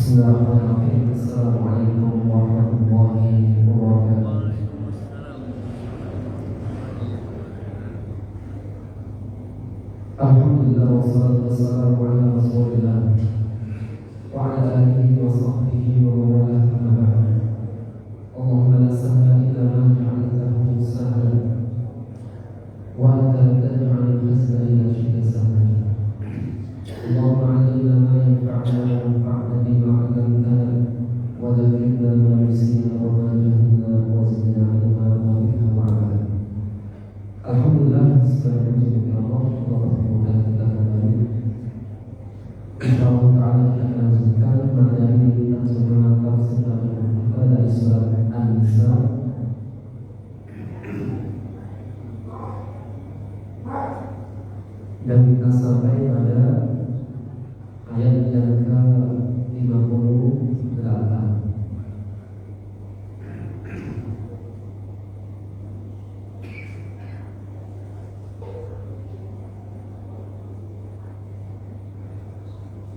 Bismillahirrahmanirrahim. Assalamualaikum warahmatullahi wabarakatuh. Alhamdulillah wassalatu wassalamu ala Rasulillah wa ala alihi wa sahbihi wa mawalah amma ba'd. Allahumma la sahla illa ma ja'altahu sahlan wa anta taj'alul hazna illa shi'ta sahlan. Allahumma 'allimna ma yanfa'una wanfa'na bima 'allamtana wa dhakkirna ma nasina wa ma jahilna wa zidna 'ilma wa biha wa 'amala. Alhamdulillah, segala puji bagi Allah permudah kita kembali. Insyaallah ta'ala kita akan lanjutkan materi terjemahan tafsir kita dari surat An-Nisa. Dan kita sampai pada ayat yang ke-58.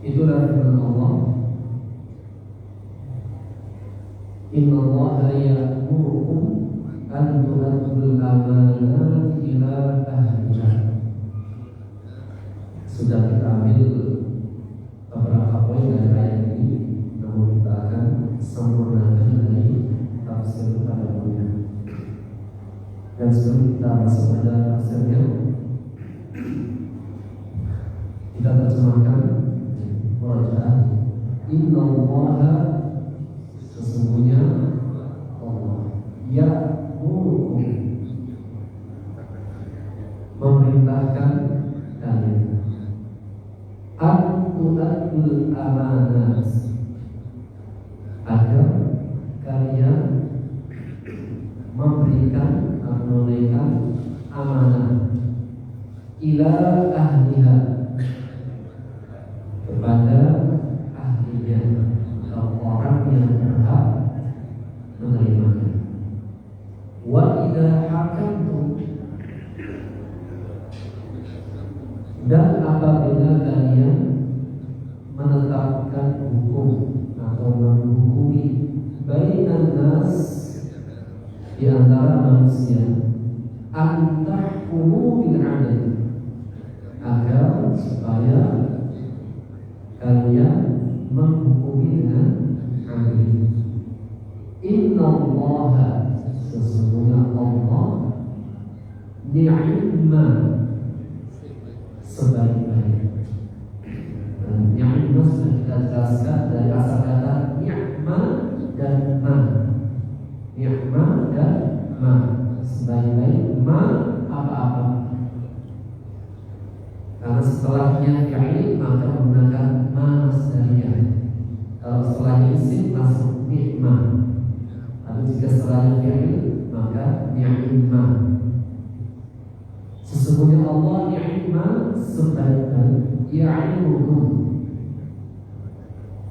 Itulah firman Allah, Inna Allaha ya'murukum an tu'addul amanati ila ahliha. Sudah kita ambil beberapa poin dari ayat ini, namun kita akan sempurnakan dari tafsir pada poinnya. Dan sebelum kita masuk pada tafsirnya, kita terjemahkan wajah. Inna Allaha, sesungguhnya Allah, ya'murukum, memerintahkan kalian an-tu'addul amanat, agar kalian memberikan atau menunaikan amanah ila ahliha, kepada ahlinya atau orang yang berhak menerimanya. Wa idza hakamtum, dan apabila kalian menetapkan hukum atau menghukumi bainan nas, di antara manusia, antahkumu bil adl, agar supaya kalian menghukumi dengan adil. Inna Allaha, sesungguhnya Allah, ni'ma, sebaik-baik. Ni'ma sudah kita jelaskan dari asal kata ni'ma dan ma. Ni'ma dan ma, sebaik-baik. Ma apa-apa. Karena setelahnya fi'il maka menggunakan ma masdariyah. Kalau setelahnya isim masuk ni'ma. Tapi jika setelahnya fi'il maka ni'ma. Sesungguhnya Allah ni'ma, sebaik-baik, ya'imukum,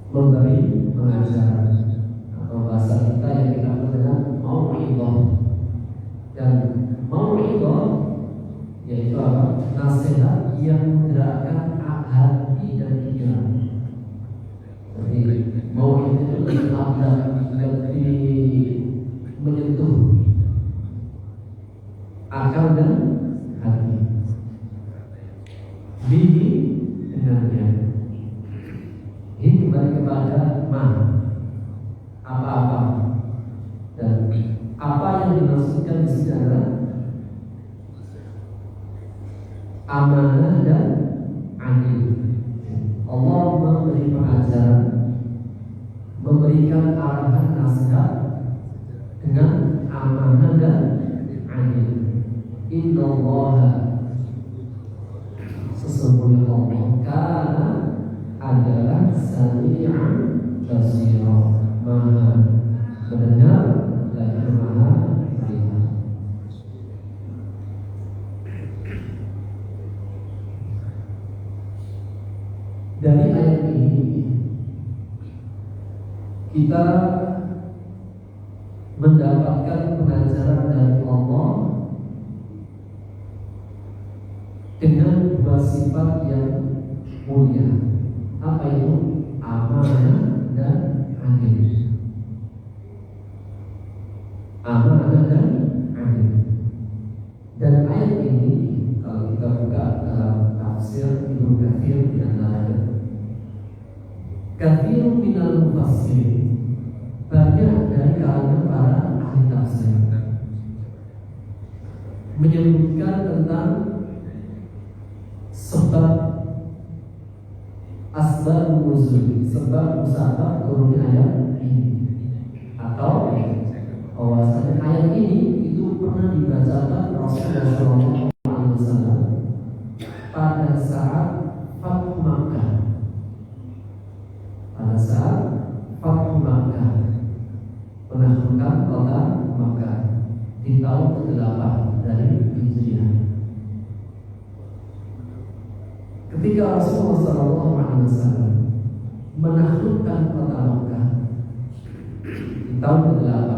memberi, mengajar, atau bahasa kita yang kita kenal dengan mau'idhah. Dan mau'idhah yaitu apa? Nasihat yang menggerakkan hati dan pikiran. Jadi mau'idhah itu lebih abdah, lebih menyentuh akal dan hati. Bihi, dengannya. Ini kembali kepada ma, apa-apa. Dan apa yang dimaksudkan di sini adalah amanah dan adil. Allah memberi pengajaran, memberikan arahan nasihat dengan amanah dan adil. Innallaha, sesungguhnya Allah, karena adalah sami'an basira, maha mendengar dan maha melihat. Dari ayat ini kita mendapatkan pengajaran dari Allah dengan dua sifat yang mulia. Apa itu? Amanah dan adil. Amanah dan adil. Dan ayat ini kalau kita buka dalam tafsir Ibnu Katsir di antaranya, katsirun minal mufassirin, banyak dari kalangan para ahli tafsir menyebutkan tentang sebab asbab nuzul, sebab musabab turunnya ayat ini, atau bahwasanya ayat ini itu pernah dibacakan Rasulullah SAW pada saat Fathu Makkah. Pada saat Fathu Makkah, menaklukkan kota Makkah di tahun ke-8 dari Hijriah. Ketika Rasulullah SAW menaklukkan kota Makkah di tahun ke-8,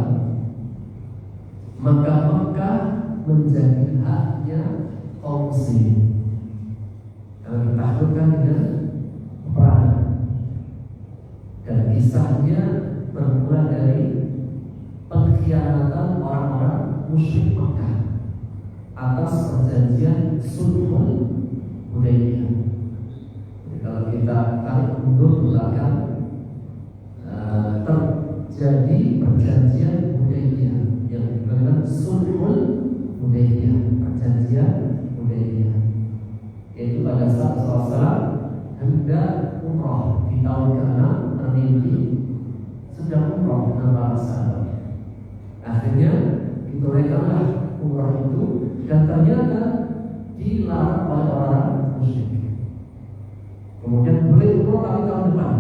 maka Makkah menjadi haknya kaum muslimin karena ditaklukkan dengan peperangan. Dan kisahnya bermula dari pengkhianatan orang-orang musyrik Makkah atas perjanjian Sulhul Hudaybiyah. Kalau kita tarik mundur ke belakang, terjadi perjanjian Hudaybiyah yang dikenal Sulhul Hudaybiyah, perjanjian Hudaybiyah, yaitu pada saat Rasulullah hendak umrah di tahun ke-6, termimpi sedang umrah dengan para sahabat. Akhirnya ditorehkanlah umrah itu, dan ternyata dilarang oleh orang musyrik. Kemudian boleh umrah tapi tahun depan.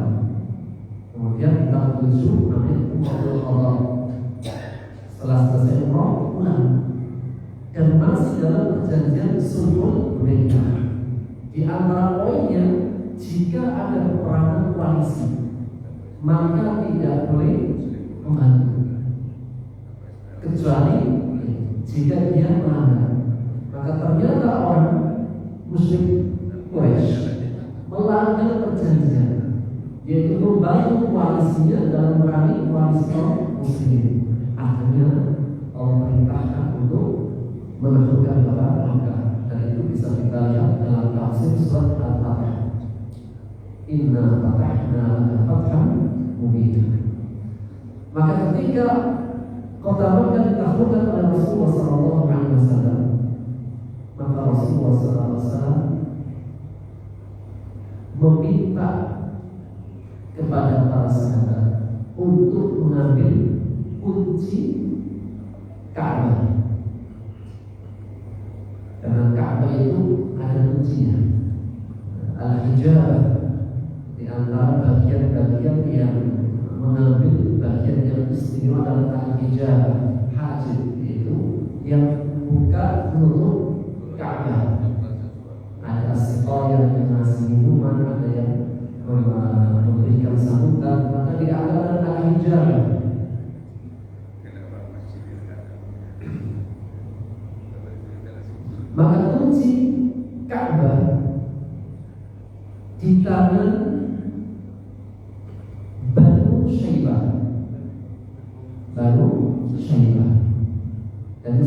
Kemudian di tahun ke-7 namanya Umrahul Qadha. Setelah selesai umrah pulang, dan masih dalam perjanjian Sulhul Hudaybiyah. Di antara poinnya, jika ada peperangan koalisi, maka tidak boleh membantu, kecuali jika dia melanggar. Maka ternyata orang musyrik Quraisy melanggar perjanjian, yaitu membantu koalisinya dalam memerangi koalisi kaum muslimin. Akhirnya Allah perintahkan untuk menaklukkan kota Makkah, dan itu bisa kita lihat dalam tafsir surat Al-Fatihah. Inna fatahna fathan mubina. Maka ketika kota Makkah ditaklukkan oleh Rasulullah SAW, maka Rasulullah SAW meminta kepada para sahabat untuk mengambil kunci Ka'bah. Karena Ka'bah itu ada kuncinya, al-hijab, di antara bagian-bagian yang mengambil bagian yang istimewa dalam al-hijab, hajib, yaitu yang buka menutup Ka'bah. Ada as-siqayah yang ngasih minuman, ada yang memberikan sambutan, maka dianggap al-hijab. Maka kunci Ka'bah di tangan Banu Syaibah. Dan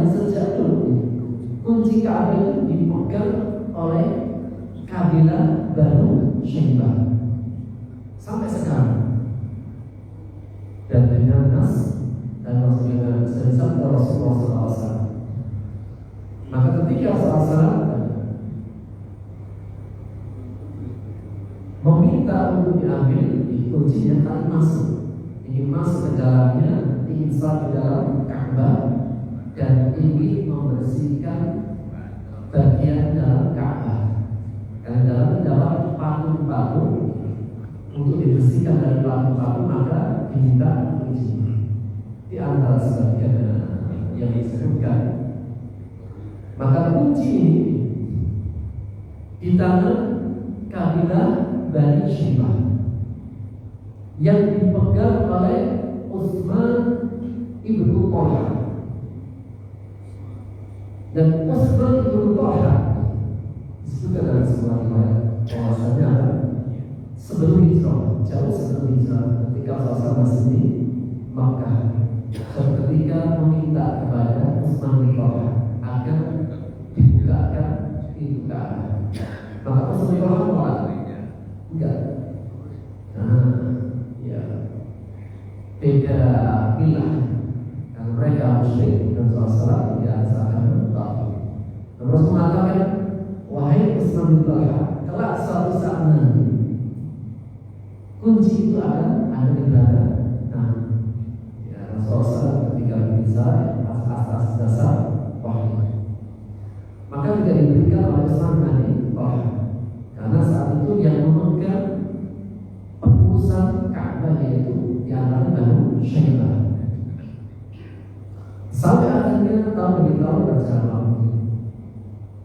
sejak dulu kunci Ka'bah itu dipegang oleh kabilah Banu Syaibah sampai sekarang. Dan dengan nas dan Rasulullah SAW, maka ketika Rasulullah meminta untuk diambil itu kuncinya tadi masuk, ingin masuk ke dalamnya, ingin salat di dalam Ka'bah dan ingin membersihkan bagian dalam Ka'bah. Karena dalam terdapat patung-patung, untuk dibersihkan dari patung-patung maka diminta kunci. Di antara sebagian yang disebutkan, maka kunci ini di tangan kabilah Bani Syaibah yang dipegang oleh Utsman ibnu Talha. Dan Utsman ibnu Talha disebutkan dalam sebuah riwayat bahwasanya sebelum hijrah, jauh sebelum hijrah, ketika Rasulullah masih di Makkah, dan ketika meminta kepada Utsman bin Talha agar dibukakan pintu Ka'bah, maka Utsman bin Talha menolak. Enggak. Ya, beda milah. Karena mereka musyrik dan Rasulullah tidak asalkan tahu. Terus mengatakan, wahai Utsman bin Talha, kelak suatu saat nanti kunci itu akan ada di belakang. Nah, ya Rasulullah ketika bisa asas dasar wahyu, maka tidak diberikan oleh Utsman bin Talha, karena saat itu yang memegang pengurusan Ka'bah yaitu yang antara Bani Syaibah. Sampai akhirnya tahun demi tahun berjalan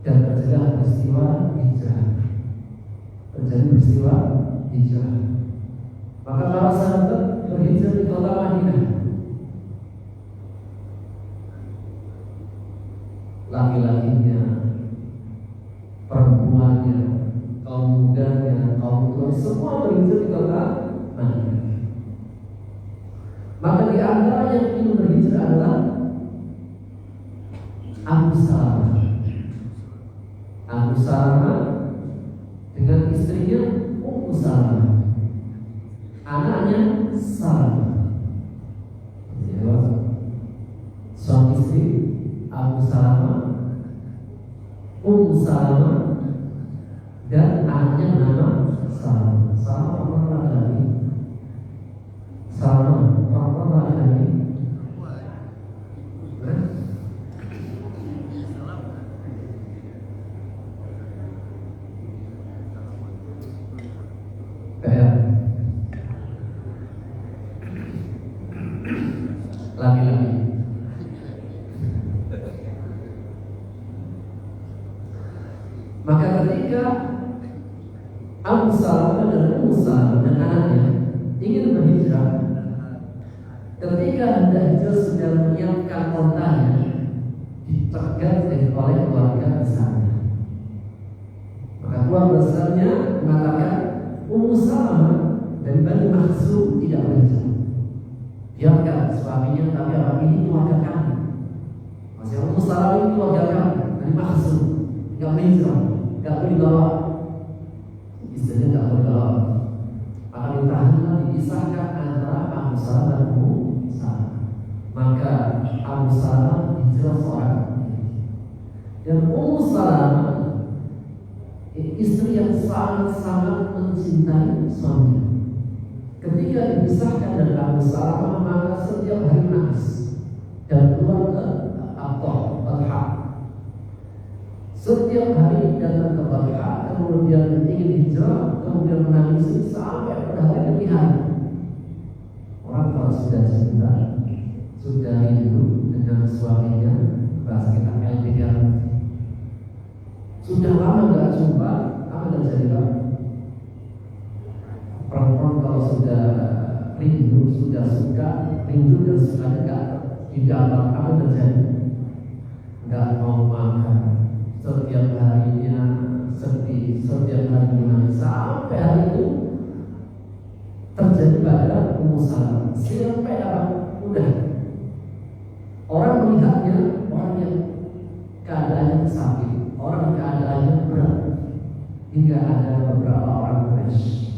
dan terjadi peristiwa hijrah. Maka para sahabat berhijrah di kota Madinah. Laki-lakinya, perempuannya, kaum mudanya, kaum tua, semua berhijrah di kota Madinah. Maka di antara yang ingin berhijrah adalah Abu Salamah. Abu Salamah dengan istrinya Ummu Salamah, anaknya Salamah. Suami istri Abu Salamah, Ummu Salamah, dan anaknya nama Salamah. Salamah perempuan lagi. Salamah perempuan lagi. Laki-laki. Maka ketika Abu Salamah dan Ummu Salamah dan anaknya ingin berhijrah, ketika hendak hijrah sudah menyiapkan ontanya, dipegat oleh keluarga besarnya. Maka keluarga besarnya mengatakan Ummu Salamah dan Bani Makhzum tidak berhijrah. Biarkan suaminya, tapi orang ini keluarga kami. Masih Ummu Salamah ini keluarga kami, Bani Makhzum, nggak berhijrah, nggak boleh dibawa. Istrinya nggak boleh dibawa. Maka ditahanlah, dipisahkan antara Abu Salamah dan Ummu Salamah. Maka Abu Salamah hijrah seorang, dan Ummu Salamah istri yang sangat-sangat mencintai suaminya. Ketika dipisahkan dari Abu Salamah, maka setiap hari nangis dan keluar ke Talha. Setiap hari datang ke Talha, kemudian ingin hijrah, kemudian menangis sampai pada hari demi hari. Orang kalau sudah cinta, sudah rindu dengan suaminya, bahasa kita LDR, sudah lama nggak jumpa, apa terjadi Pak? Perempuan kalau sudah rindu, sudah suka, rindu dan suka dekat, tidak apa terjadi? Nggak mau makan, setiap harinya sedih, setiap hari menangis, sampai hari itu terjadi pada Ummu Salamah. Sampai apa? Udah orang melihatnya, orang yang keadaannya sakit, orang keadaannya berat, hingga ada beberapa orang Quraisy,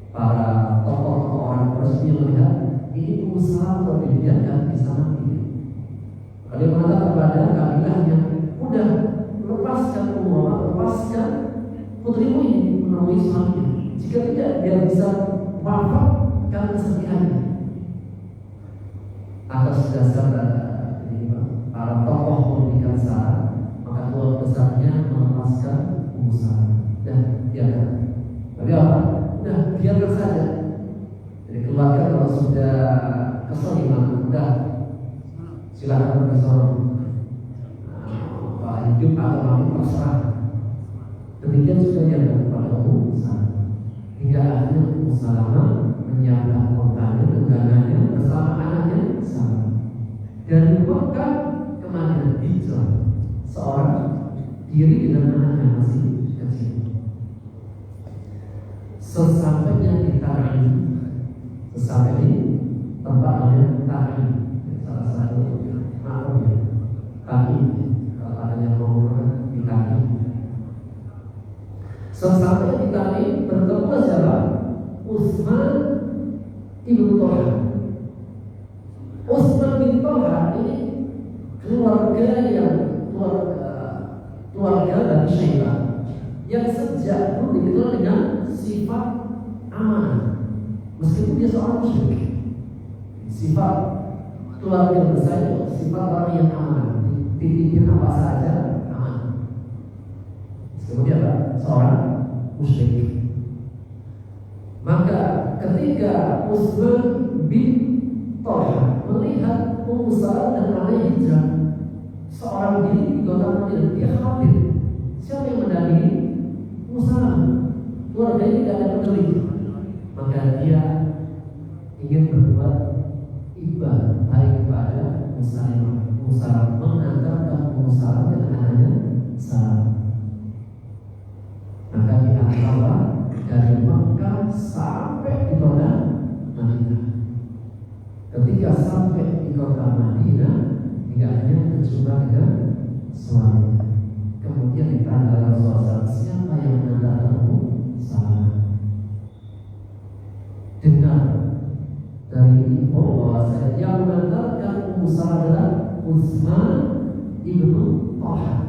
para tokoh-tokoh orang Quraisy yang melihat ini Ummu Salamah kalau dibiarkan bisa mati. Kalau mengatakan kepada kabilahnya, udah lepaskan Ummu, lepaskan putrimu ini menemui suaminya. Jika tidak, dia bisa wafat atas dasar para tokoh memberikan saran, maka Tuhan besarnya melepaskan Ummu Salamah. Dan biarkan. Tapi apa? Udah biarkan saja. Jadi keluarga kalau sudah kesel gimana? Udah silakan pergi sono. Pak hidup atau mati terserah. Demikian juga yang kepada Ummu Salamah. Hingga akhirnya Ummu Salamah menyiapkan kontanya, undangannya bersama anaknya Salamah. Dari Mekah ke Madinah hijrah seorang diri dengan anaknya masih kecil. Sesampainya di Tarim, sesampai di tempat namanya Tarim, salah satu makhluk ya, Tarim. Kalau ada yang ngomong di Tarim, sesampai di Tarim bertemu siapa? Utsman ibnu Thalhah. Utsman bin Thalhah ini keluarga Bani Syaibah yang sejak dulu dikenal dengan sifat amanah, meskipun dia seorang musyrik. Sifat keluarga besar itu sifat orang yang amanah, dititipin apa saja amanah, meskipun dia seorang musyrik. Maka ketika Utsman bin Thalhah melihat Ummu Salamah dan anaknya hijrah seorang diri di kota Madinah, dia khawatir siapa yang mendampingi Ummu Salamah. Keluarga ini tidak ada peduli, maka dia ingin berbuat ibadah baik kepada Ummu Salamah, mengantarkan Ummu Salamah dan anaknya Salamah. Maka diantarlah dari Mekah sampai di kota Madinah. Ketika sampai di kota Madinah, hingga akhirnya berjumpa dengan suami. Kemudian ditanya Rasulullah, siapa yang mengantarkan Ummu Salamah? Dengar dari info bahwa yang mengantarkan Ummu Salamah adalah Utsman ibnu Thalhah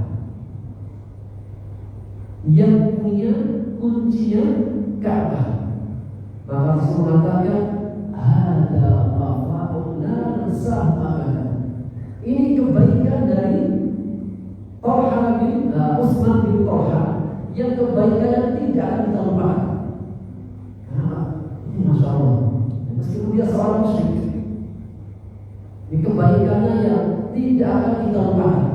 yang punya kuncinya Ka'bah. Maka Rasul mengatakan, ada wafa'un la nasah abadan. Ini kebaikan dari Utsman bin Thalhah yang kebaikannya tidak akan kita lupakan. Kenapa? Ini Masya Allah, meskipun dia seorang musyrik, ini kebaikannya yang tidak akan kita lupakan.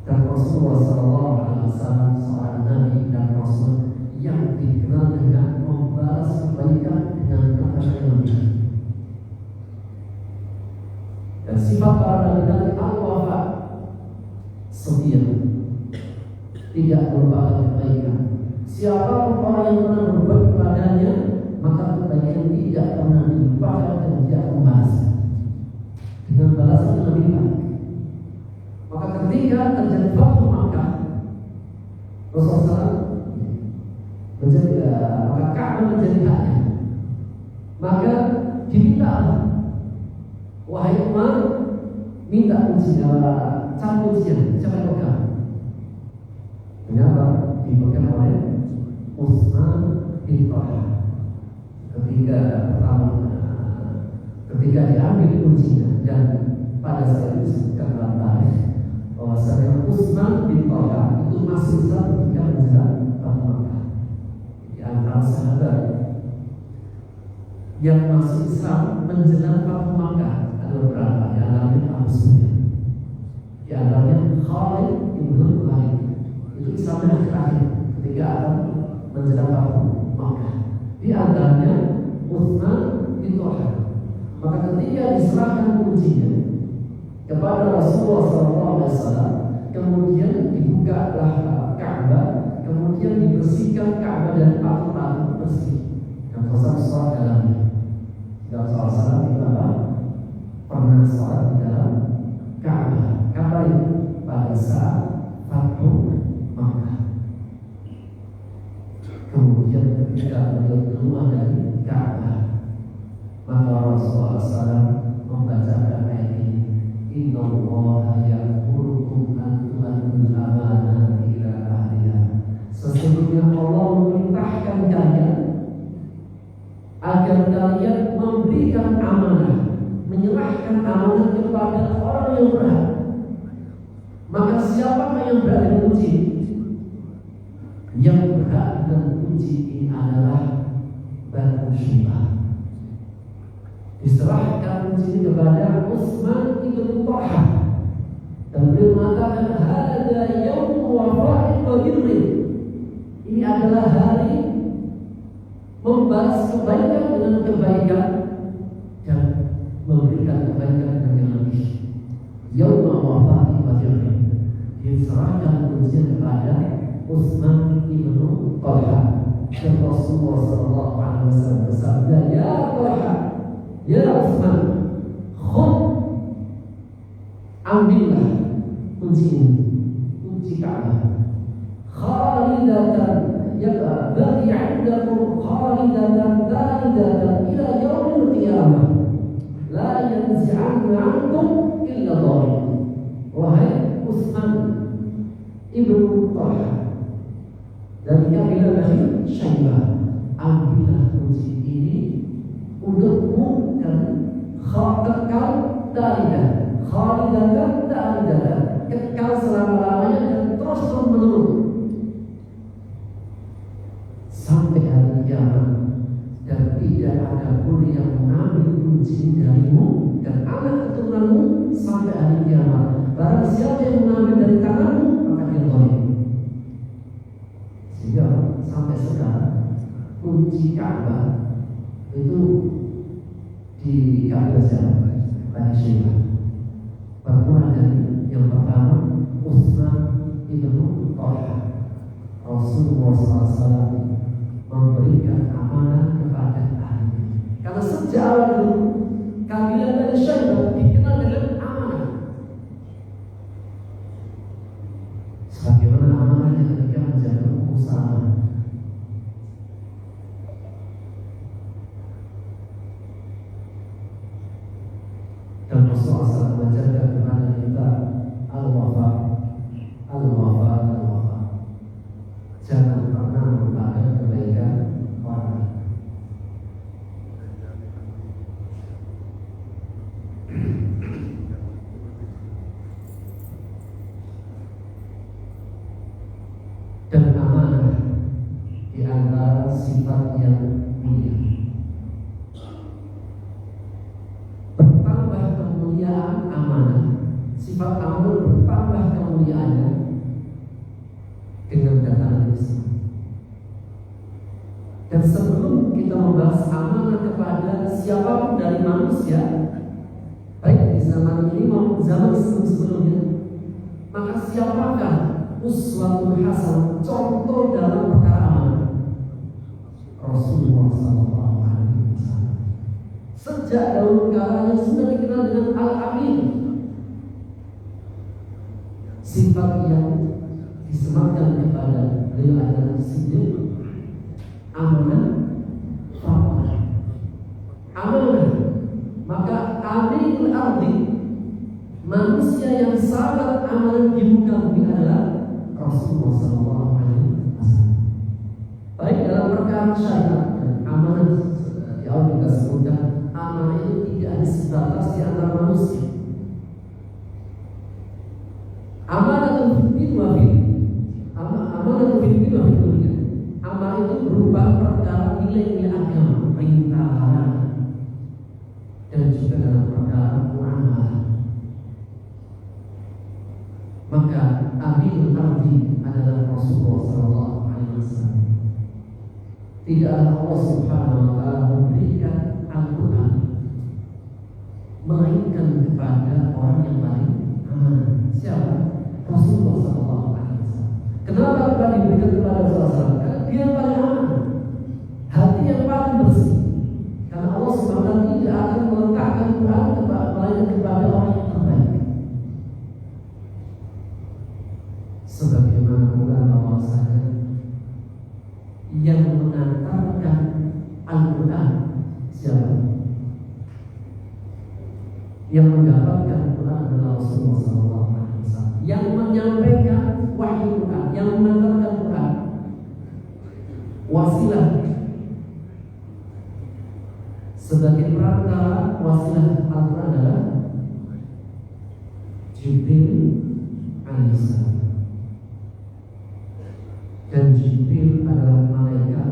Dan Rasulullah SAW seorang Nabi dan Rasul yang dikenal dengan membalas kebaikan dengan kebaikan yang lebih. Dan sifat para Nabi dari al-wafa, setia, tidak melupakan kebaikan. Siapa orang yang pernah berbuat kepadanya, maka kebaikan tidak pernah dilupakan dan tidak membalas dengan balasan yang lebih baik. Maka ketika terjadi Fathu Makkah, Rasulullah menjadi maka Ka'bah menjadi haknya. Maka diminta, wahai Umar, minta ujian, cabut ujian, siapa yang pegang? Kenapa? Dipegang oleh Utsman bin Thalhah. Ketika diambil kuncinya, dan pada saat itu disebutkan dalam tarikh bahwa Utsman bin Thalhah itu masih Islam ketika menjelang Fathu Makkah. Di antara sahabat yang masuk Islam menjelang Fathu Makkah ada beberapa, di antaranya Abu Sufyan, di antaranya Khalid bin Walid. Itu Islamnya akhir-akhir ketika akan menjelang Fathu Makkah. Di antaranya Utsman bin Thalhah. Maka ketika diserahkan kuncinya kepada Rasulullah SAW, kemudian dibukalah Ka'bah, kemudian dibersihkan Ka'bah dari patung-patung bersih dan sholat dalamnya. Dalam sholat itu apa? Pernah sholat di dalam Ka'bah. Ka'bah itu pada saat Fathu Makkah. Kemudian ketika beliau keluar dari Ka'bah, maka Rasulullah SAW membacakan ayat ini, Innallaha ya'murukum an tu'addul amanati ila ahliha. Sesungguhnya Allah memerintahkan kalian agar kalian memberikan amanah menyerahkan amanah kepada orang yang berhak. Maka siapa yang berhak diuji? Yang berhak diuji ini adalah Banu Syibah. Diserahkan uji kepada Utsman ibn Talha. Dan beliau mengatakan, "Hada yaum wafa'in wa birrin." Ini adalah hari membalas kebaikan dengan kebaikan dan memberikan kebaikan dengan yang lebih. Yaum wafa'in wa birrin. Diserahkan ujian kepada Utsman ibn Talha. Dan Rasulullah sallallahu alaihi wasallam bersabda, "Ya Talha, ya Utsman, khudh, ambillah kunci ini, kunci Ka'bah. Khalidatan, ya bagi 'indakum khalidatan dalidatan ila yaumil qiyamah. La yanzi'anna 'ankum illa dhalim." Wahai Utsman ibnu Talha dari kabilah Bani Syaibah, ambillah kunci ini untukmu dan kekal dalidah, khalidatan dalidah, kekal selama-lamanya dan terus menurun sampai hari kiamat, dan tidak ada pun yang mengambil kunci darimu dan anak keturunanmu sampai hari kiamat. Barang siapa yang mengambil dari tanganmu, maka dia zalim. Sehingga sampai sekarang kunci Ka'bah itu di kabilah siapa? Bani Syaibah. Bermula dari yang pertama Utsman ibnu Talha. Rasulullah SAW memberikan amanah kepada ahli. Karena sejak awal dulu kabilah Bani Syaibah dikenal dengan amanah. Sebagaimana amanahnya ketika menjaga usaha. Dan Rasulullah SAW mengajarkan kepada kita al-wafa, al-wafa, al-wafa. Jangan pernah melupakan kebaikan orang lain. Dan amanah di antara sifat yang mulia. Bertambah kemuliaan amanah, sifat amanah bertambah kemuliaannya dengan datang Islam. Dan sebelum kita membahas amanah kepada siapapun dari manusia, baik di zaman ini maupun zaman sebelumnya, maka siapakah uswatul hasan, contoh dalam perkara amanah? Rasulullah SAW. Sejak dahulu kalanya sudah dikenal dengan Al-Amin, sifat yang disematkan kepada beliau adalah siddiq, amanah, amanah. Amanah. Maka aminul ardi, manusia yang sangat amanah di muka bumi adalah Rasulullah SAW. Baik dalam perkara syariat dan amanah, ya kita sebutkan amanah itu tidak ada sebatas di antara manusia. Amanah itu amanah itu amanah itu berupa perkara nilai-nilai agama, perintah larangan, dan juga dalam perkara muamalah. Maka aminul ardi adalah Rasulullah SAW. Tidaklah Allah Subhanahu wa Ta'ala memberikan Al-Quran melainkan kepada orang yang paling amanah. Siapa? Rasulullah SAW. Kenapa Al-Quran diberikan kepada Rasulullah SAW? Karena dia yang paling amanah, hati yang paling bersih. Karena Allah Subhanahu wa Ta'ala tidak akan meletakkan Quran melainkan kepada orang yang terbaik. Sebagaimana ulama bahwasanya yang mengantarkan Al-Quran siapa? Yang mendapatkan Quran adalah Rasulullah SAW. Yang menyampaikan wahyu Quran, yang mengantarkan Quran, wasilah Sebagai perantara wasilah Al-Quran adalah Jibril alaihissalam. Dan Jibril adalah malaikat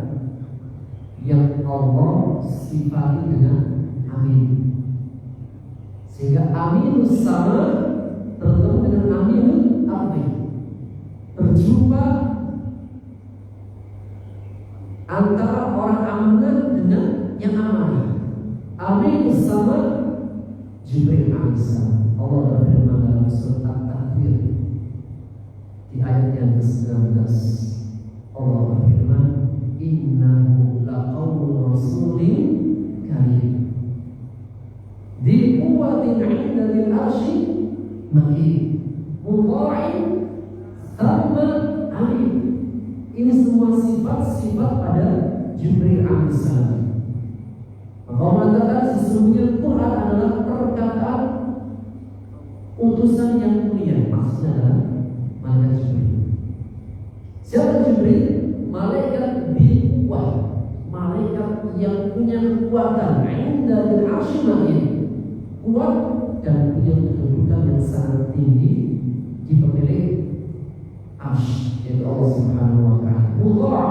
yang Allah sifati dengan amin. Sehingga aminus sama bertemu dengan aminul ardi, berjumpa antara orang amanah dengan yang amanah. Aminus sama Jibril alaihissalam. Allah berfirman dalam surat At-Takwir di ayat yang ke-19. Allah berfirman, innahu laqawlu rasulin karim di quwwatin 'inda dzil 'arsy makin muta'in tsumma amin. Ini semua sifat-sifat pada Jibril alaihissalam. Maka mengatakan sesungguhnya Quran adalah perkataan utusan yang mulia. Maksudnya adalah malaikat Jibril. Siapa Jibril? Malaikat biquwah, malaikat yang punya kekuatan, 'inda dzil 'arsy makin, kuat dan punya kedudukan yang sangat tinggi di pemilik arsy, yaitu Allah Subhanahu wa ta'ala. Mutha',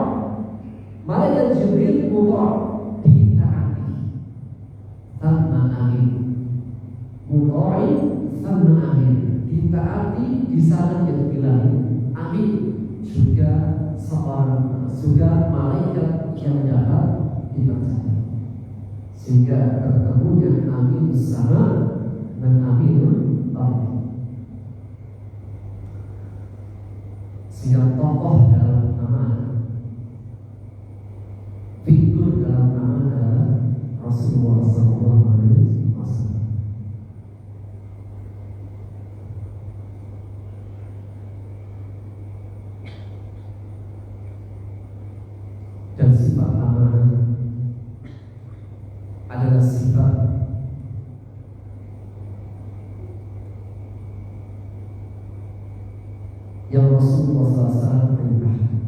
malaikat Jibril mutha', ditaati. Tsumma amin, mutha'in tsumma amin, ditaati di sana yang bilang amin, juga seorang juga malaikat yang dapat dipercaya. Sehingga ketemunya amin sama dan aminul ardi. Sehingga tokoh dalam nama, figur dalam nama adalah Rasulullah SAW. Dan sifat amanah adalah sifat yang Rasulullah SAW perintahkan,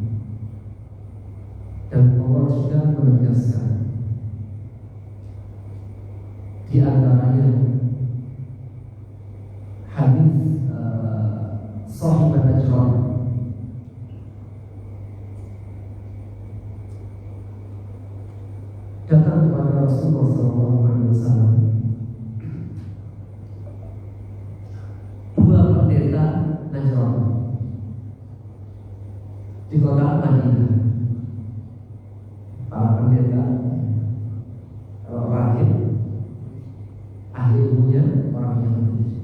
dan Allah juga menegaskan. Di antaranya hadis Sahih Najran datang kepada Rasulullah SAW. Dua pendeta Najran di kota Madinah. Para pendeta, kalau rahib, ahli ilmunya orang Yahudi.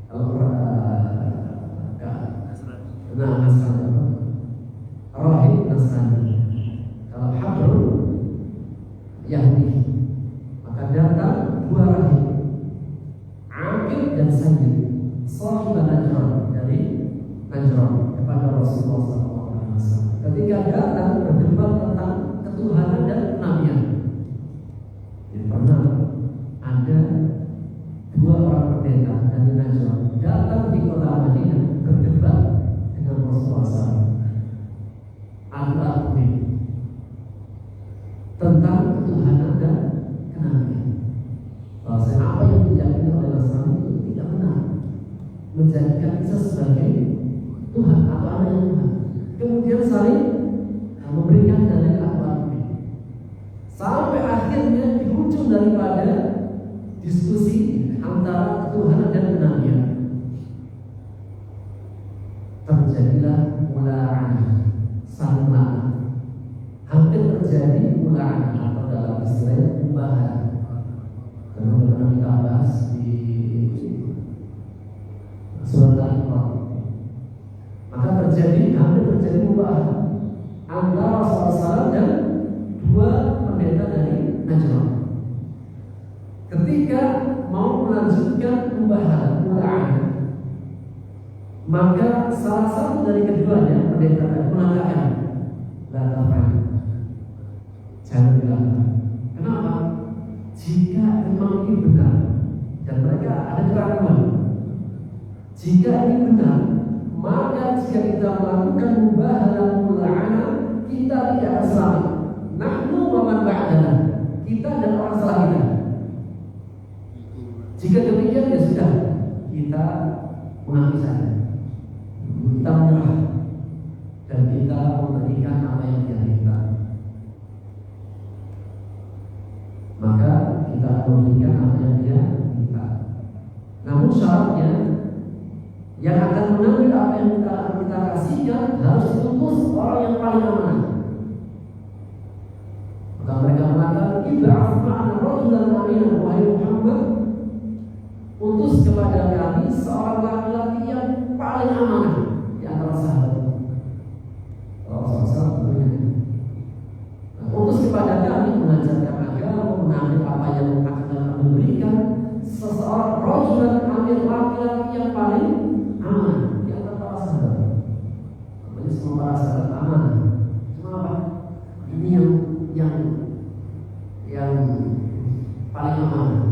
Kalau Nasrani, rahib Nasrani. Kalau habrul Yahudi. Maka datang dua rahib, Aqil dan Sayyid, Sahib Najran dari Najran, kepada Rasulullah SAW. Ketika datang berdebat tentang ketuhanan dan kenabian. Jadi pernah ada dua orang pendeta dari Najran datang di kota Madinah berdebat dengan Rasulullah SAW. Al-Aqim tentang ketuhanan dan kenabian. Bahwasanya apa yang diyakini oleh Nasrani itu tidak benar, menjadikan Isa sebagai Tuhan atau anaknya Tuhan. Kemudian saling memberikan dalil Al-Quran sampai akhirnya di ujung daripada diskusi antara ketuhanan dan kenabian terjadilah mula'anah, saling la'nat. Hampir terjadi mula'anah atau dalam istilah pembahasan. Karena pernah kita bahas di surat Al-Imran. Maka hampir terjadi pembahasan antara Rasulullah dan dua pendeta dari Najran. Ketika mau melanjutkan pembahasan mula'anah, maka salah satu dari keduanya pendeta mengatakan, la taf'al, jangan dilakukan. Kenapa? Jika memang ini benar, dan mereka ada keraguan, jika ini benar, maka jika kita melakukan mubahalah mula'anah, kita tidak akan selamat. Nahnu wa man ba'dana, kita dan orang setelah kita. Jika demikian ya sudah, kita mengakui saja, kita menyerah dan kita memberikan apa yang dia minta. Maka kita memberikan apa yang dia minta. Namun syaratnya, yang akan mengambil apa yang kita kasihkan harus diutus orang yang paling amanah. Maka mereka mengatakan, "Ib'ath ma'ana rajulan aminan, wahai Muhammad, utus kepada kami seorang laki-laki yang paling amanah di antara sahabat." Utus kepada kami mengajarkan agama, mengambil apa yang akan kami berikan, seseorang rajulan amin, laki-laki yang paling amanah di antara para sahabat. Namanya semua para sahabat amanah. Cuma apa? Ini yang paling amanah.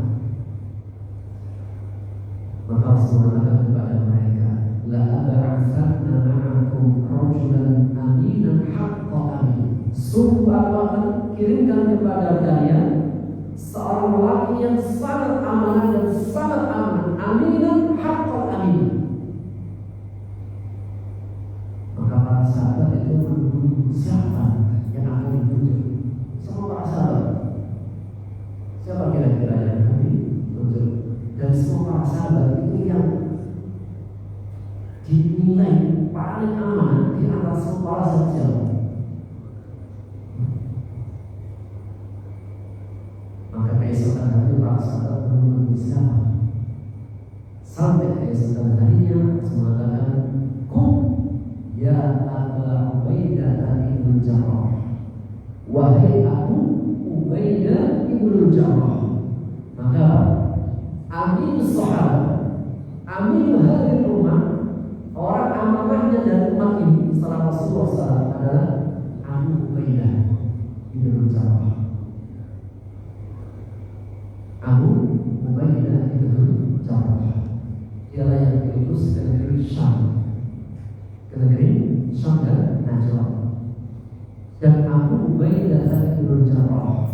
Maka Rasulullah mengatakan kepada mereka, la ab'atsanna ma'akum rajulan aminan haqqa amin. Sungguh aku akan kirimkan kepada kalian seorang lelaki yang sangat amanah dan sangat amanah, aminan haqqa amin. Maka para sahabat itu menunggu siapa yang akan ditunjuk. Semua para sahabat, siapa kira-kira yang akan ditunjuk? Dan semua para sahabat itu yang dinilai paling aman di antara semua para sahabat. Maka keesokan hari para sahabat menunggu siapa. Sampai keesokan harinya mengatakan, "Kum ya Aba Ubaidah ibn Jarrah, wahai Abu Ubaidah ibn Jarrah." Maka amin sahabat, amin hadir umat, orang amanahnya dari umat ini setelah Rasulullah SAW adalah Abu Ubaidah ibn Jarrah. Abu Ubaidah ibn Jarrah, dialah yang diutus ke negeri Syam, dan Najran. Dan Abu Ubaidah ibn Jarrah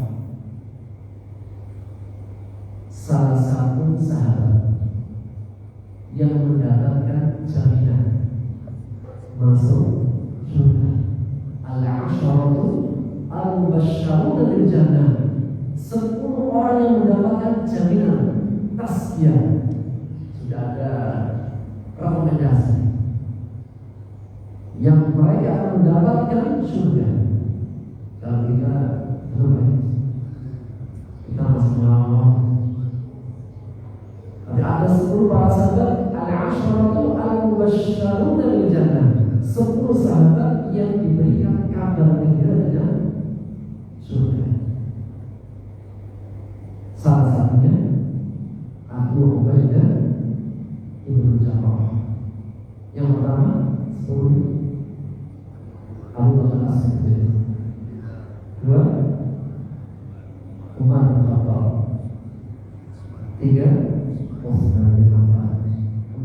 salah satu sahabat yang mendapatkan jaminan masuk surga. Al-'asharatu al-mubasysyaruna bil jannah. 10 orang yang mendapatkan jaminan tasbiyah. Sudah ada rekomendasi yang mereka akan mendapatkan surga. Kalau kita belum, kita masih mau. Ada 10 para sahabat, al-'asharatu al-mubasysyaruna bil jannah. 10 sahabat yang diberikan kabar gembira dengan surga. Salah satunya Abu Ubaidah ibn Jarrah. Yang pertama 10 Abu Bakar As-Siddiq, 2 Umar bin Khattab, 3 Utsman bin Affan,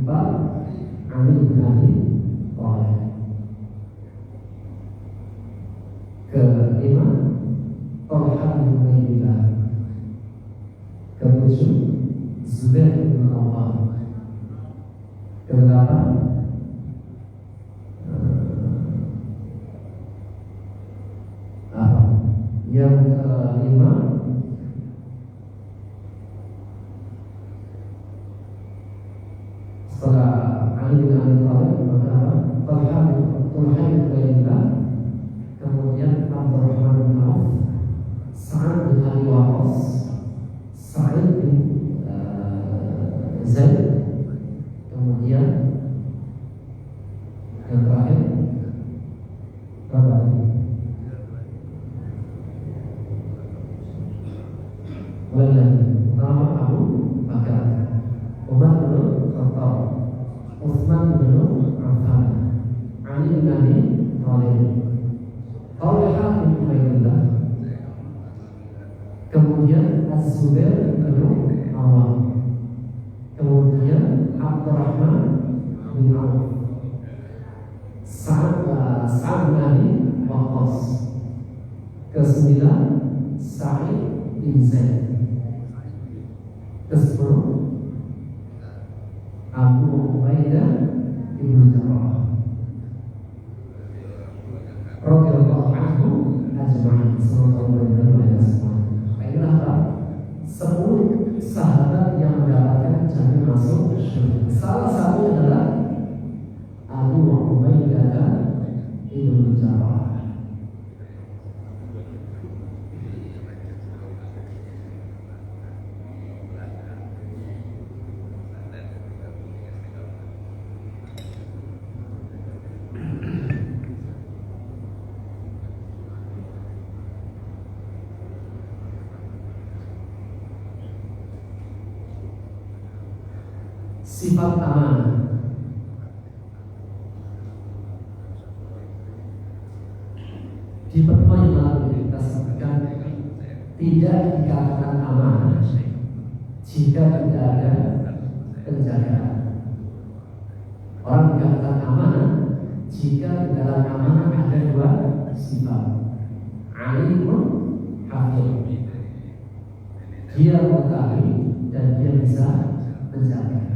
4 Ali bin Abi Thalib, ke-5 Talha bin Ubaidillah, ke-7 Zubair bin Awwam, ke-8 yang ke-5 setelah Ali bin Abi Thalib, maka Talha bin Ubaidillah, kemudian Abdurrahman bin Auf, Sa'ad bin Abi Waqqas, Sa'id bin Zaid, kemudian yang terakhir berapa? Pertama Abu Bakar, Umar bin Khattab, Utsman bin Affan, Ali bin Abi Thalib, Talha bin Ubaidillah, kemudian Az-Zubair bin Awwam, kemudian Abdurrahman bin Auf, Sa'ad bin Abi Waqqas, ke-9 Sa'id bin Zaid, ke-10 sahabat yang mendapatkan jamin masuk surga. Salah satu adalah Abu Ubaidah ibn Jarrah. Sifat amanah. Di pertemuan yang lalu kita sebutkan tidak dikatakan amanah jika tidak ada penjagaan. Orang dikatakan amanah jika di dalam amanah ada dua sifat, alimun hafid. Dia mengetahui dan dia bisa menjaga.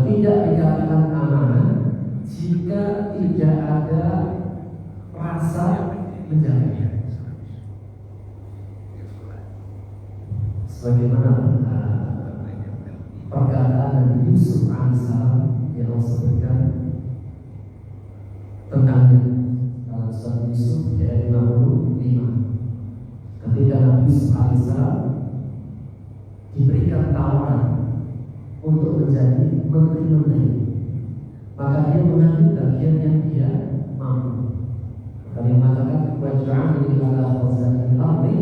Tidak dikatakan amanah jika tidak ada rasa menjaga. Sebagaimana perkataan Nabi Yusuf alaihissalam yang Allah sebutkan tentangnya dalam surat Yusuf ayat 55. Ketika Nabi Yusuf alaihissalam diberikan tawaran untuk menjadi menteri-menteri, maka dia mengambil bagian yang dia mampu. Maka dia mengatakan waj'alni ala khazanil ardi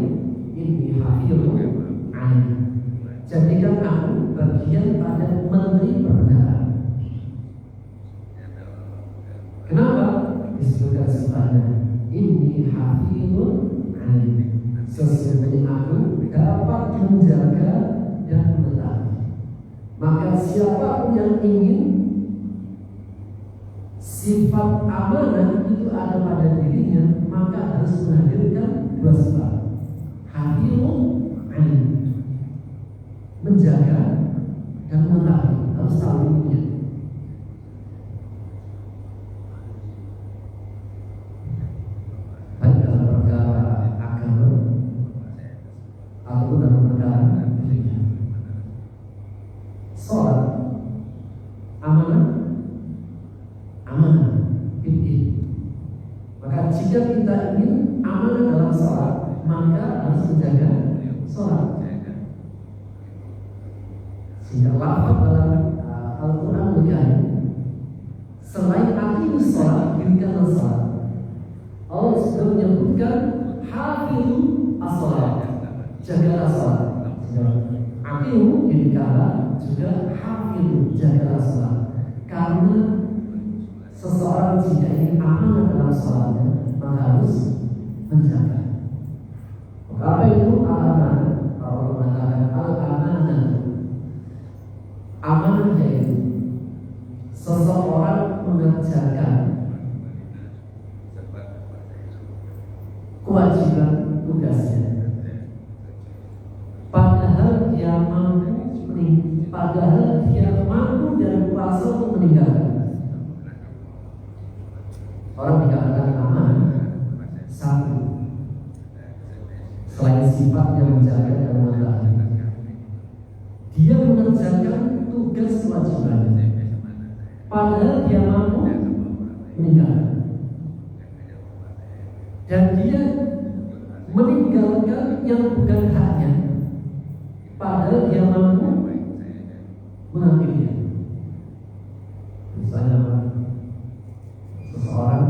inni hafizun alim. Jadikan aku bagian pada menteri perdagangan. Kenapa disebutkan sifatnya inni hafizun alim? Sesungguhnya aku dapat menjaga dan mengetahui. Maka siapapun yang ingin sifat amanah itu ada pada dirinya, maka harus menghadirkan dua sifat, hafizun alim, menjaga dan mengetahui, harus tahu ilmunya. Baik dalam perkara agama ataupun dalam perkara dunia. Sholat amanah, ini. Maka jika kita ingin amanah dalam sholat, maka harus menjaga sholat. Sehingga lafaz dalam Al-Quran Al-Karim selain aqimus sholat, dirikanlah sholat, Allah sudah menyebutkan hafizu as-sholat, jagalah sholat. Aqimu dirikanlah, juga hafizu, jagalah sholat. Karena seseorang jika ingin amanah dalam sholatnya, maka harus menjaga. Apa itu amanah? Kalau mengatakan al-amanah, amanah yaitu seseorang mengerjakan kewajiban tugasnya, padahal dia mampu dan kuasa untuk meninggalkan. Orang dikatakan amanah satu, selain sifat yang menjaga dan mengetahui, dia mengerjakan tugas kewajibannya, padahal dia mampu meninggalkan. Dan dia meninggalkan yang bukan haknya, padahal dia mampu mengambilnya. Misalnya seseorang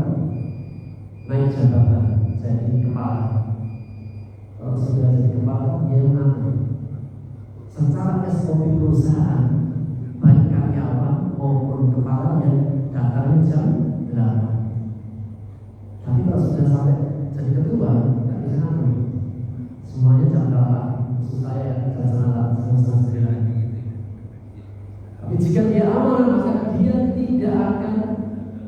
naik jabatan jadi kepala. Kalau sudah jadi kepala, dia mengatur secara SOP perusahaan, baik karyawan maupun kepalanya datangnya jam 8. Tapi kalau sudah sampai jadi ketua, nggak bisa ngatur. Semuanya jam 8. Maksud saya jam 8. Tapi jika dia amanah, maka dia tidak akan,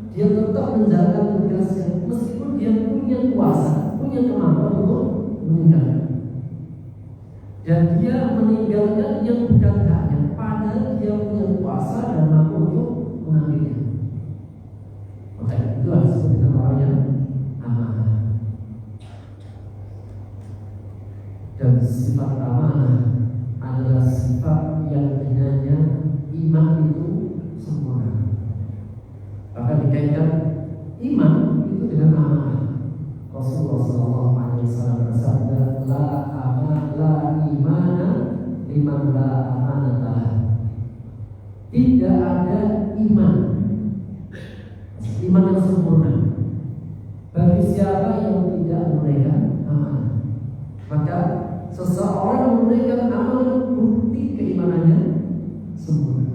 dia tetap menjalankan tugasnya meskipun dia punya kuasa, punya kemampuan untuk meninggalkan. Dan dia meninggalkan yang bukan haknya, padahal dia punya kuasa dan mampu untuk mengambilnya. Maka itu harus disebut orang yang amanah. Dan sifat amanah adalah sifat yang dengannya iman itu sempurna. Maka dikaitkan iman itu dengan amanah. Rasulullah SAW bersabda, la imana liman la amanah. Tidak ada iman yang sempurna bagi siapa yang tidak menunaikan amanah. Maka seseorang menunaikan amanah bukti keimanannya sempurna.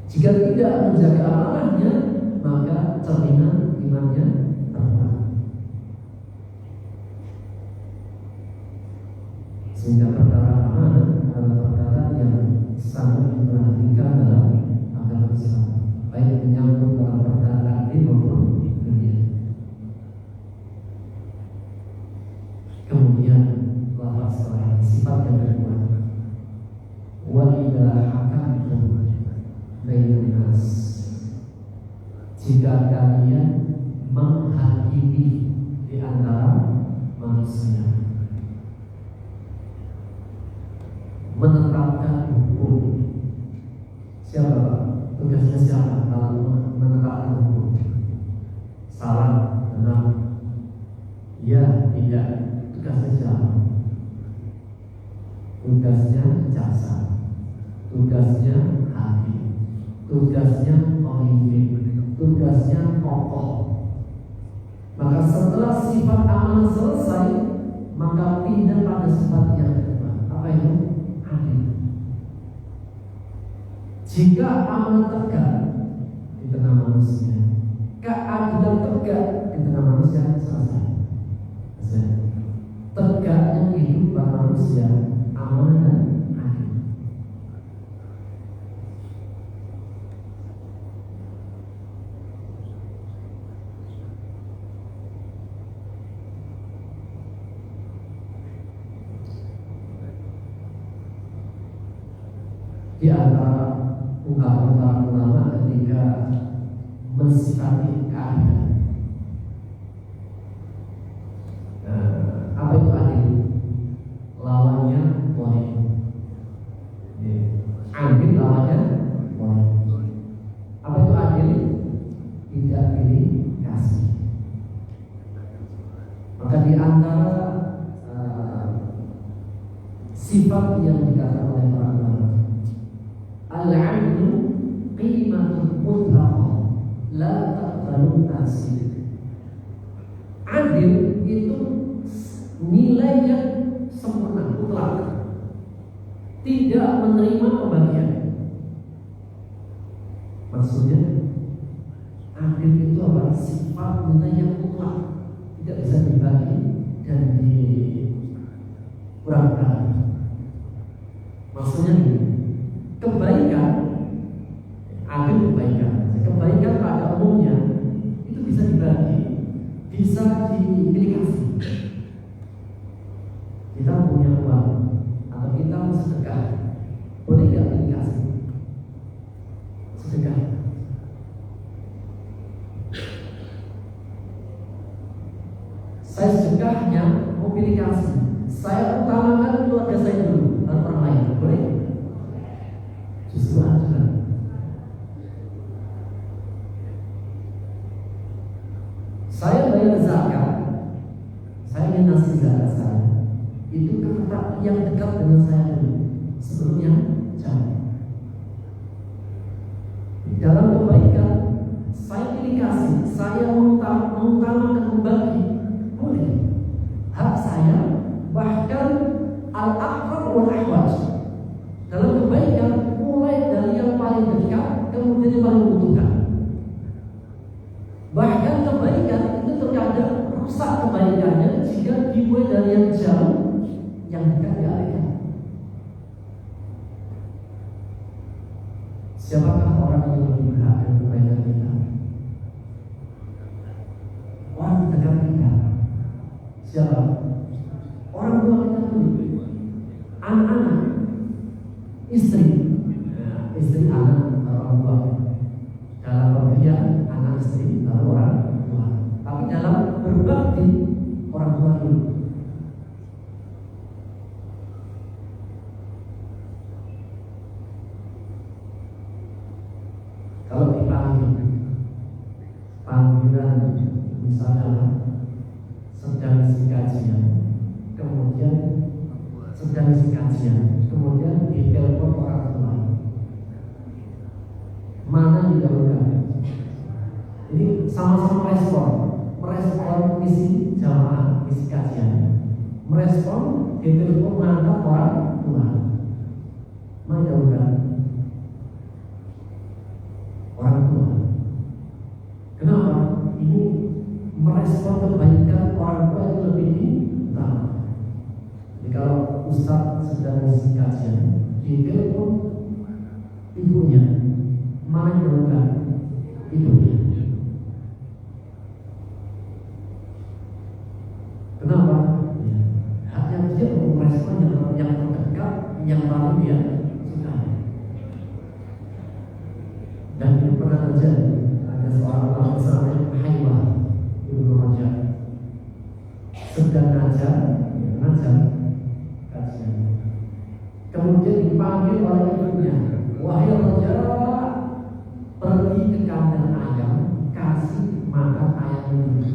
Jika tidak menjaga amanahnya, maka cerminan imannya terkurang. Sehingga perkara amanah adalah perkara yang sangat diperhatikan dalam agama Islam, baik menyangkut dalam perkara adil maupun dunia. Kemudian lafaz lain, sifat yang kedua, wa idza hakamtum bainan nas, jika kalian menghakimi di antara manusia, menetapkan hukum. Siapa? Tugasnya siapa dalam menetapkan hukum? Salah, benar, ya, tidak. Tugasnya siapa? Tugasnya jaksa, tugasnya hakim, tugasnya pemimpin, tugasnya tokoh. Maka setelah sifat amanah selesai, maka pindah pada sifat yang kedua. Apa itu? Adil. Jika amanah tegak di tengah manusia, keadilan tegak di tengah manusia, selesai. Tegaknya kehidupan manusia, amanah dan adil. Di antara ungkapan para ulama ketika mensifati keadilan, apa itu adil? Lawannya boleh. Adil lawannya boleh. Apa itu adil? Tidak pilih kasih. Maka di antara sifat yang dikatakan oleh para ulama, al-'adlu qimatun mutlaqah la taqbalu ta'sir. Adil itu nilai yang sempurna, mutlak, tidak menerima pembagian. Maksudnya adil itu adalah sifat nilai yang mutlak, tidak bisa dibagi dan dikurang-kurang. Maksudnya ini, kebaikan, adil kebaikan pada umumnya itu bisa dibagi, bisa dipilih. Kita punya uang atau kita mau sedekah, boleh nggak pilih kasih? Sedekah. Saya sedekahnya mau pilih kasih, saya utamakan keluarga saya dulu, lalu orang lain, boleh? Justru adalah saya bayar zakat, saya ingin ngasih zakat saya, itu kepada yang dekat dengan saya dulu sebelum yang jauh. Dalam kebaikan saya pilih kasih, saya mengutamakan membagi, boleh. Hak saya, bahkan al-aqrab wal ahwaj. Dalam kebaikan mulai dari yang paling dekat kemudian yang paling membutuhkan. Bahkan kebaikan itu terkadang rusak kebaikannya jika dimulai dari yang jauh, yang dekat dialihkan. Siapakah orang yang lebih berhak dan kebaikan kita? Orang dekat kita. Siapa? Orang tua kita dulu, anak-anak, istri, anak, orang tua. Dalam pemberian anak istri lalu orang tua. Tapi dalam berbakti orang tua dulu. merespon misi jamaah, misi kajian, merespon itu menganggap orang tua. Mana bukan orang tua? Kenapa? Ini merespon kebaikan orang tua itu lebih utama. Jadi kalau ustaz sedang misi kajian, ditelepon ibunya, mana yang bukan ibunya? Kenapa? Ya, hanya dia merespon yang terdekat, yang paling dia suka. Dan itu pernah terjadi. Ada seorang ulama besar Haywah Ibnu Rajab sedang ngajar kajian. Kemudian dipanggil oleh ibunya, wahai Rajab, pergi ke kandang ayam, kasih makan ayam ini.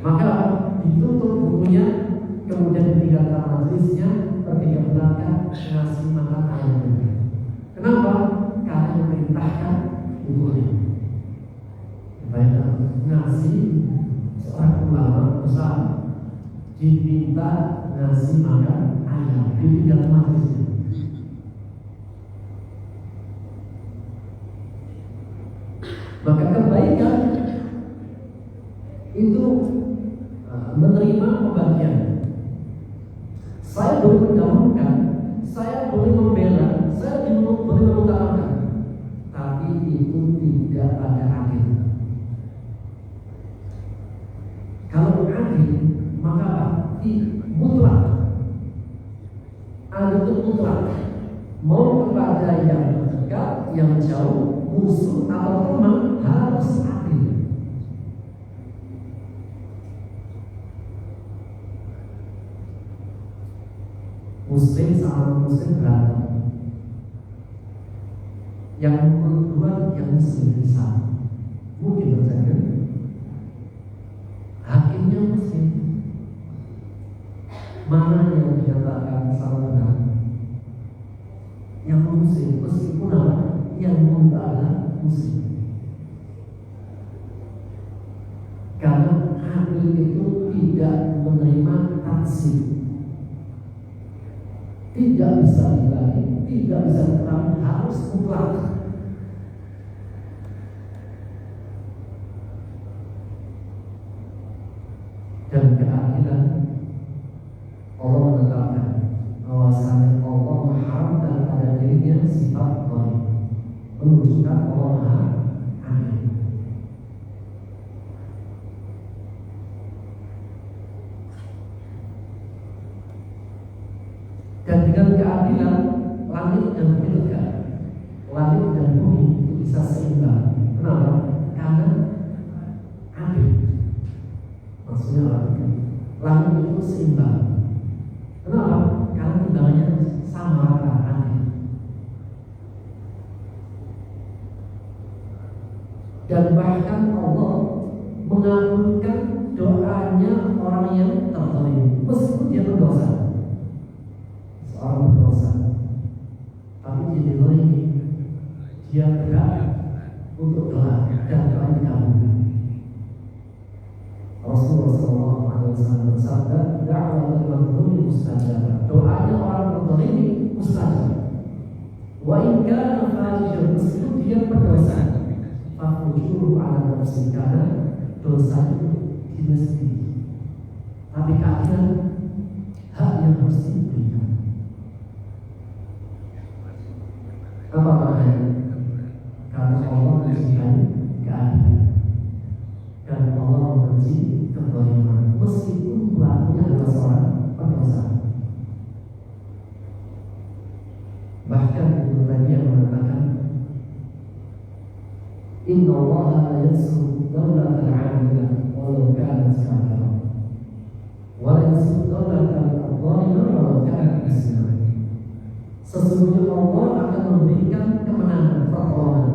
Maka ditutup bukunya, kemudian ditinggalkan majelisnya, pergi ke belakang, ngasih makan ayamnya. Kenapa? Karena memerintahkan ibunya. Bayangkan, ngasih seorang ulama besar diminta ngasih makan ayam, ditinggalkan majelisnya. Maka kebaikan itu menerima pembagian. Saya boleh mendahulukan, saya boleh membela, saya boleh mengutamakan, tapi itu tidak pada akhir. Kalau adil, maka mutlak. Adil itu mutlak. Mau kepada yang dekat, yang jauh, musuh atau teman, harus adil. Muslim sama muslim berantem. Yang membuat yang muslim bisa mungkin terjadi. Hakimnya muslim, mana yang dinyatakan salah benar? Yang muslim, meskipun yang membalas muslim. Karena hakim itu tidak menerima taksir, tidak bisa dibagi, tidak bisa diterima, harus mutlak. Dan keadilan Allah menetapkan bahwasanya Allah mengharamkan pada dirinya sifat zalim, menunjukkan Allah Maha Adil. Dan dengan keadilan langit dan bumi tegak, langit dan bumi itu bisa seimbang. Kenapa? Karena adil. Maksudnya langit itu seimbang. Kenapa? Karena timbangannya sama rata, adil. Dan bahkan Allah mengabulkan doanya orang yang terzalim meskipun dia berdosa. Seorang berdosa, tapi dia dizalimi, dia berhak untuk doa dan doa dikabulkan. Rasulullah SAW bersabda, da'watul mazlumi mustajabah. Doanya orang berzalimi mustajab. Wa in kana fahishan, meskipun dia berdosa, fa'ujuru ala nafsi, karena dosa itu dimesti. Tapi keadilan hak yang harus diberikan. Apa maknanya? Karena Allah mencintai keadilan dan Allah membenci kezaliman, meskipun pelakunya adalah seorang pendosa. Bahkan Ibnu Taimiyah mengatakan, Inna Allah la yansuru dawlatan 'adilah walau kanat kafirah, wa la yansuru dawlatan dhalimah walau kanat muslimah. Sesungguhnya Allah akan memberikan kemenangan, pertolongan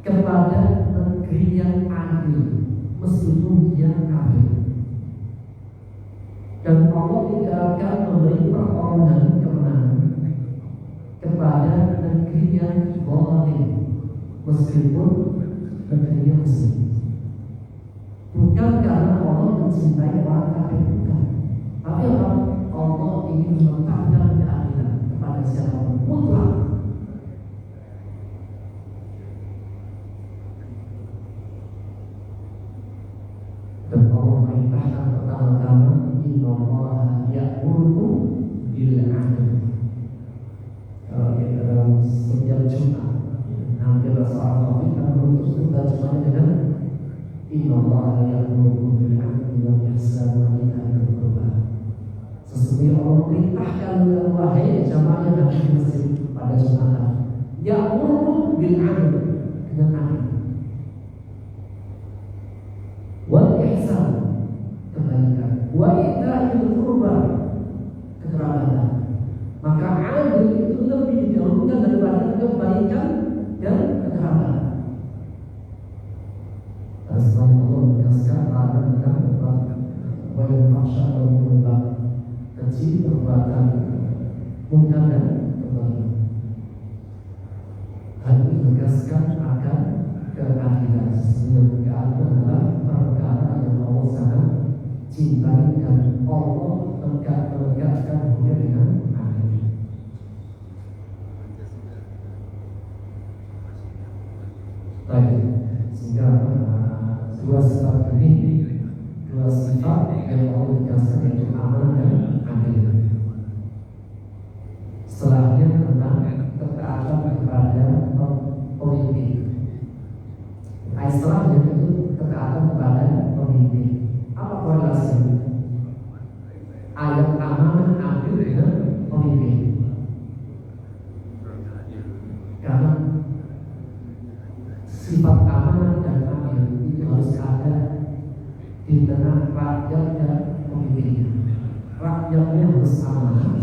kepada negeri yang adil meskipun dia kafir. Dan Allah tidak akan memberi pertolongan, kemenangan kepada negeri yang zalim meskipun negerinya Muslim. Bukan karena Allah mencintai orang kafir, bukan. Tapi Allah ingin meletakkan keadilan kepada siapapun mutlak. Dan Allah perintahkan pertama-tama innallaha ya'muru bil 'adl. Kalau kita dalam setiap Jumat hampir Rasulullah kita menutup terjemahannya dengan innallaha ya'muru bil 'adli wal ihsani wa ita'i dzil qurba. Sesungguhnya Allah perintahkan wahai jamaah yang ada di masjid pada Jumat, ya'muru bil 'adli, dengan adil, wal ihsan, kebaikan, wa ita'i dzil qurba, kekerabatan. Maka adil itu lebih didahulukan daripada kebaikan dan kekerabatan. Dan selain Allah menegaskan larangan tentang perbuatan wal fahsya wal munkar, kecil perbuatan munkar dan kebaikan. Hal ini menegaskan akan keadilan. Sesungguhnya keadilan adalah perkara yang Allah sangat cintai dan Allah menegakkan hukumnya dengan adil. Baik, sehingga dua sifat ini, dua sifat yang Allah tegaskan yaitu amanah dan adil. Setelahnya tentang ketaatan kepada pemimpin. Setelahnya itu ketaatan kepada pemimpin. Apa korelasinya? Ayat amanah adil dengan pemimpin. Karena sifat amanah dan adil itu harus ada di tengah rakyat dan pemimpinnya. Rakyatnya harus amanah,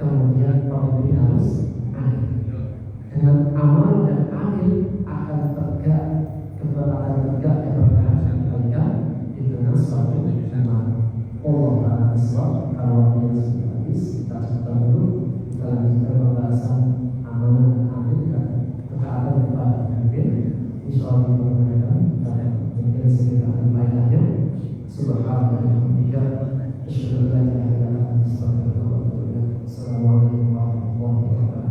kemudian pemimpin harus adil. Dengan amanah dan adil akan tegak kebaikan di tengah suatu umat. Allah Ta'ala Islam. Kalau yang sudah habis kita coba dulu kita lanjutkan pembahasan amanah dan adil dan ketaatan kepada pemimpin. Insyaallah kita mengadakan dan mungkin segera faedahnya. Subhanallah, asyhadu an la ilaha illa anta, astaghfiruka wa atubu ilaik. Assalamualaikum warahmatullahi wabarakatuh.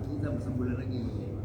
Kita sebulan lagi.